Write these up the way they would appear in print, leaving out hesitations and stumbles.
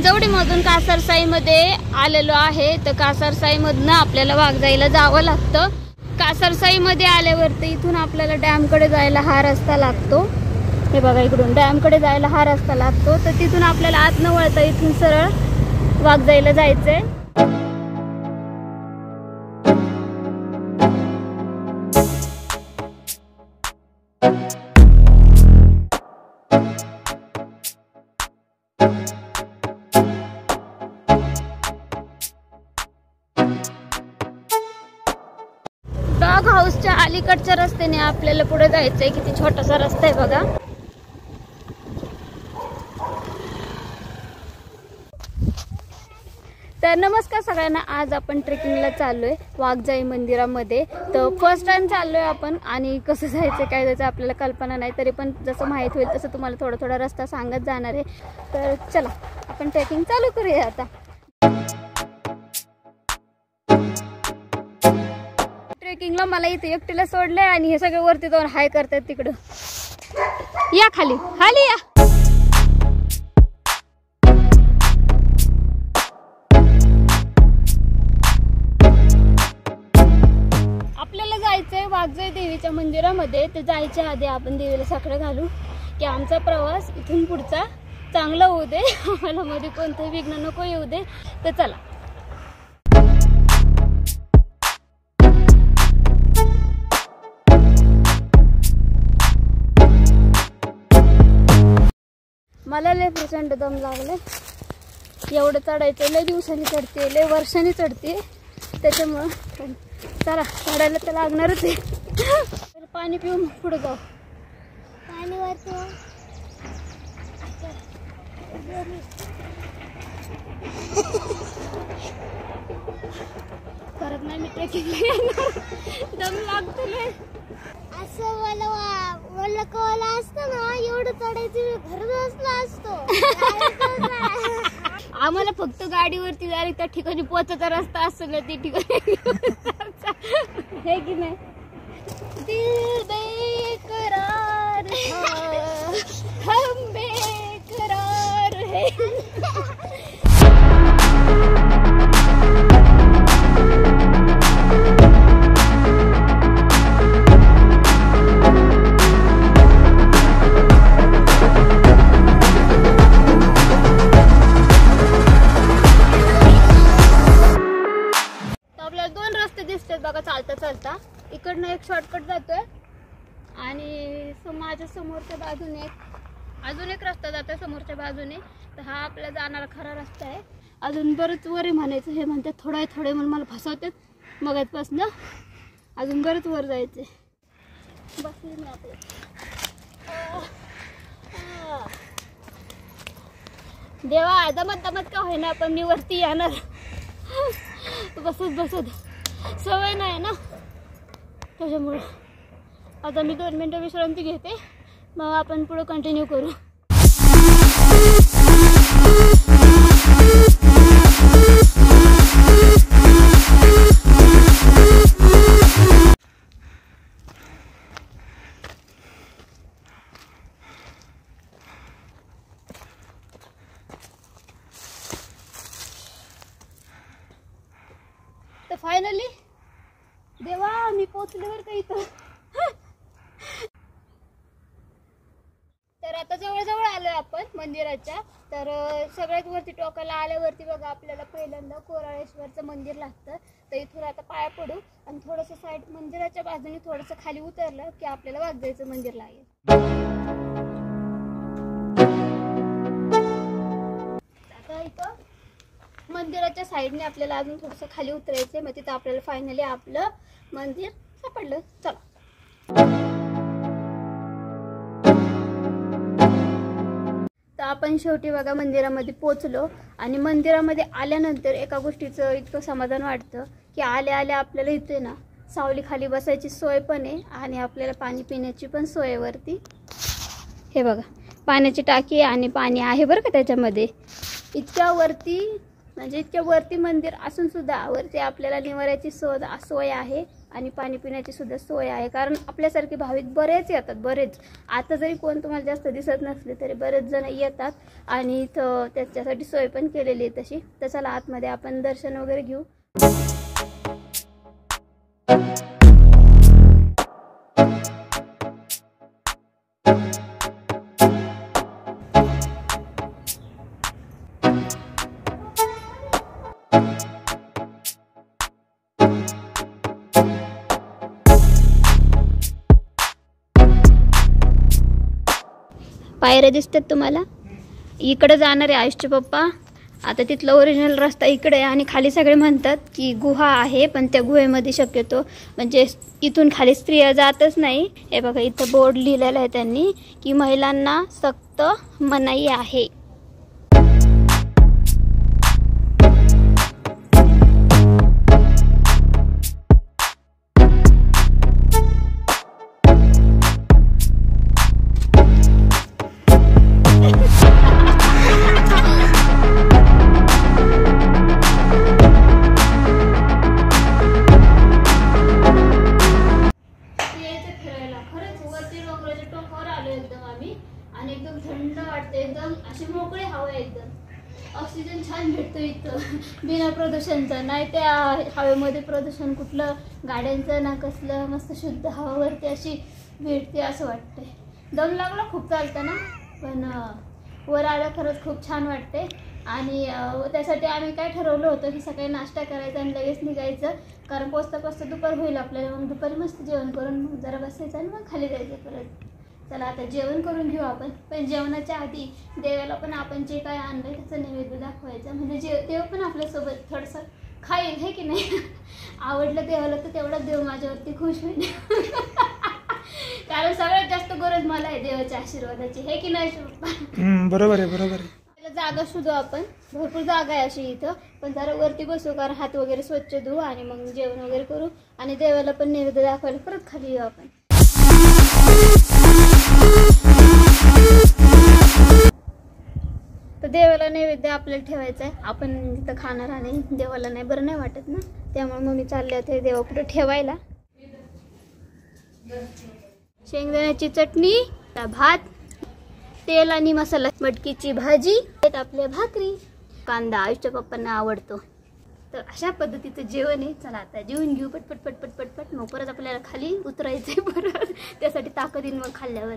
हिंजवडीमधून कासरसाईमध्ये आलेलो आहे। तर कासरसाईमधनं आपल्याला वाघजाईला जावं लागतं। कासरसाईमध्ये आल्यावरती इथून आपल्याला डॅमकडे जायला हा रस्ता लागतो। हे बघा, इकडून डॅमकडे जायला हा रस्ता लागतो। तर तिथून आपल्याला आत न वळता इथून सरळ वाघजाईला जायचंय। डॉग हाऊसच्या अलीकडच्या रस्त्याने आपल्याला पुढे जायचंय। किती छोटासा रस्ता आहे बघा। तर नमस्कार सगळ्यांना, आज आपण ट्रेकिंगला चाललोय वाघजाई मंदिरामध्ये। तर फर्स्ट टाइम चाललोय आपण आणि कसं जायचं काय जायचं आपल्याला कल्पना नाही, तरी पण जसं माहीत होईल तसं तुम्हाला थोडा थोडा रस्ता सांगत जाणार आहे। तर चला आपण ट्रेकिंग चालू करूया आता। ट्रेकिंगला मला इथे एकटीला सोडलंय आणि हे सगळे वरती जाऊन हाय करतात तिकडं। या खाली खाली या। आपल्याला जायचंय वाघजाई देवीच्या मंदिरामध्ये। ते जायच्या आधी आपण देवीला साकडं घालू की आमचा प्रवास इथून पुढचा चांगला होऊ दे, आम्हाला मध्ये कोणतंही विघ्न नको येऊ दे। तर चला। मला लय प्रचंड दम लागले, एवढं चढायचं लय दिवसांनी चढते, लय वर्षांनी चढते, त्याच्यामुळं चला चढायला तर लागणारच आहे। पाणी पिऊ मग पुढे जाऊ। पाणी वाचू करत नाही मी ट्रेकिंगला, दम लागतो लय। असं मला कळलं असतं ना, एवढं चढायचं घरच असतो। आम्हाला फक्त गाडीवरती जायला त्या ठिकाणी पोहोचायचा रस्ता असतो ना, ती ठिकाणी हे की नाही। दिल बेकरार हम बेकरार है। बघा चालता चालता इकडनं एक शॉर्टकट जातोय आणि माझ्या समोरच्या बाजूने अजून एक रस्ता जातोय समोरच्या बाजूने। तर हा आपला जाणारा खरा रस्ता आहे। अजून बरंच वर म्हणायचं, हे म्हणतात थोडे थोडे म्हणून मला फसवतात मगाचपासून। अजून बरंच वर जायचंय। बसली मी आपलं देवा, दमत दमत का होईना पण मी वरती येणार। बसत बसत सवय नाही ना, त्याच्यामुळे आता मी 2 मिनिटं विश्रांती घेते, मग आपण पुढे कंटिन्यू करू। तर फायनली देवा मी पोहोचले बरं का इथं। तर आता जवळ आलोय आपण मंदिराच्या। तर सगळ्यात वरती टोकाला आल्यावरती बघा आपल्याला पहिल्यांदा कोराळेश्वरचं मंदिर लागतं। तर इथून आता पाया पडू आणि थोडंसं साईड मंदिराच्या बाजूने थोडंसं खाली उतरलं की आपल्याला वाघजाईचं मंदिर लागेल। आता इथं मंदिराच्या साईडने आपल्याला अजून थोडंसं खाली उतरायचंय, मग तिथं आपल्याला फायनली आपलं मंदिर सापडलं। चला। तर आपण शेवटी बघा मंदिरामध्ये पोहोचलो आणि मंदिरामध्ये आल्यानंतर एका गोष्टीचं इतकं समाधान वाटतं की आल्या आल्या आपल्याला इथे ना सावली खाली बसायची सोय पण आहे आणि आपल्याला पाणी पिण्याची पण सोय आहे वरती। हे बघा पाण्याची टाकी आणि पाणी आहे बरं का त्याच्यामध्ये। इतक्या वरती म्हणजे इतक्या वरती मंदिर असून सुद्धा वरती आपल्याला निवाऱ्याची सोय आहे आणि पाणी पिण्याची सुद्धा सोय आहे, कारण आपल्यासारखे भाविक बरेच येतात, बरेच. आता जरी कोण तुम्हाला जास्त दिसत नसले तरी बरेच जण येतात आणि इथं त्याच्यासाठी सोय पण केलेली आहे तशी. तर चला आतमध्ये आपण दर्शन वगैरे घेऊ. पायऱ्या दिसतात तुम्हाला, इकडे जाणार आहे आयुषचे पप्पा. आता तिथला ओरिजिनल रस्ता इकडे आहे आणि खाली सगळे म्हणतात की गुहा आहे, पण त्या गुहेमध्ये शक्यतो म्हणजे इथून खाली स्त्रिया जातच नाही. हे बघा इथं बोर्ड लिहिलेला आहे त्यांनी की महिलांना सक्त मनाई आहे. आणि एकदम थंड वाटते, एकदम अशी मोकळी हवा आहे, एकदम ऑक्सिजन छान भेटतो इथं बिना प्रदूषणचं. नाही त्या हवेमध्ये प्रदूषण कुठलं गाड्यांचं ना कसलं, मस्त शुद्ध हवावरती अशी भेटते असं वाटते. दम लागला खूप चालतं ना, पण वर आलं खरंच खूप छान वाटते. आणि त्यासाठी आम्ही काय ठरवलं होतं की सकाळी नाश्ता करायचा आणि लगेच निघायचं, कारण पोचता पोचता दुपार होईल आपल्याला. मग दुपारी मस्त जेवण करून मग जरा बसायचं आणि मग खाली जायचं परत. चला आता जेवण करून घेऊ आपण, पण जेवणाच्या आधी देवाला पण आपण जे काय आणलंय त्याचं नैवेद्य दाखवायचं, म्हणजे देव पण आपल्यासोबत थोडंसं खाईल, हे की नाही. आवडलं देवाला तर तेवढाच देव माझ्यावरती खुश होईल. कारण सगळ्यात जास्त गरज मला आहे देवाच्या आशीर्वादाची, हे की नाही पप्पा? बरोबर आहे, बरोबर आहे. जागा शोधू आपण, भरपूर जागा आहे अशी इथं, पण जरा वरती बसू, कारण हात वगैरे स्वच्छ धुवू आणि मग जेवण वगैरे करू आणि देवाला पण नैवेद्य दाखवायला परत खाली येऊ आपण. तर देवाला नैवेद्य आपल्याला ठेवायचं आहे, आपण तिथं खाणार आणि देवाला नाही बरं नाही वाटत ना, त्यामुळे मग मी चालले होते देवापुढे ठेवायला. शेंगदाण्याची चटणी, भात, तेल आणि मसाला, मटकीची भाजी, आपल्या भाकरी, कांदा आयुषच्या पप्पांना आवडतो. तर अशा पद्धतीचं जेवण आहे. चला आता जेवून घेऊ पटपट पटपट पटपट, मग परत आपल्याला खाली उतरायचंय परत, त्यासाठी ताकद येईल मग खाल्ल्यावर.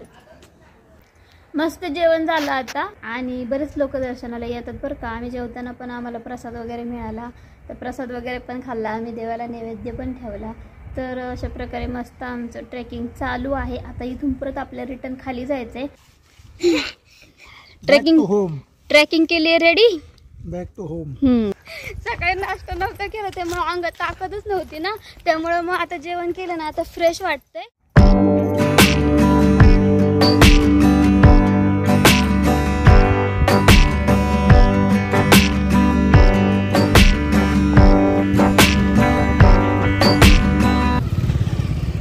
मस्त जेवण झालं आता आणि बरेच लोक दर्शनाला येतात बरं का. आम्ही जेवताना पण आम्हाला प्रसाद वगैरे मिळाला, तर प्रसाद वगैरे पण खाल्ला आम्ही, देवाला नैवेद्य पण ठेवला. तर अशा प्रकारे मस्त आमचं ट्रेकिंग चालू आहे. आता इथून परत आपल्याला रिटर्न खाली जायचंय. ट्रेकिंग के लिए रेडी, बॅक टू होम. सकाळी नाश्ता नव्हता केला त्यामुळे अंगात ताकदच नव्हती ना, त्यामुळे मग आता जेवण केलं ना आता फ्रेश वाटतंय.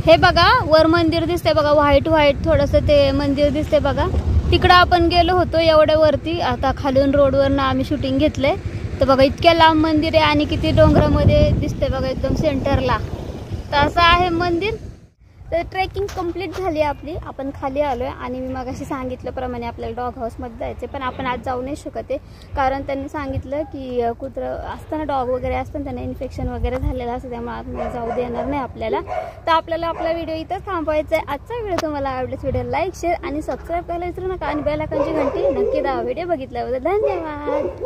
हे बघा वर मंदिर दिसते बघा, व्हाईट व्हाईट थोडंसं ते मंदिर दिसते बघा. तिकडं आपण गेलो होतो एवढ्या वरती, आता खालून रोडवरनं आम्ही शूटिंग घेतलंय. तर बघा इतक्या लांब मंदिर आहे आणि किती डोंगरामध्ये दिसते बघा, एकदम सेंटरला. तर असं आहे मंदिर. तर ट्रेकिंग कंप्लीट झाली आपली, आपण खाली आलोय आणि मी मगाशी सांगितल्याप्रमाणे आपल्याला डॉग हाऊसमध्ये जायचं, पण आपण आज जाऊ नाही शकत आहे, कारण त्यांनी सांगितलं की कुत्रं असताना डॉग वगैरे असताना त्यांना इन्फेक्शन वगैरे झालेलं असतं, त्यामुळे आतमध्ये जाऊ देणार नाही आपल्याला. तर आपल्याला आपला व्हिडिओ इथंच थांबवायचा आहे. आजचा व्हिडिओ तुम्हाला आवडल्यास व्हिडिओ लाईक, शेअर आणि सबस्क्राईब करायला विसरू नका आणि बेल आयकॉनची घंटी नक्की दाबा. व्हिडिओ बघितल्याबद्दल धन्यवाद.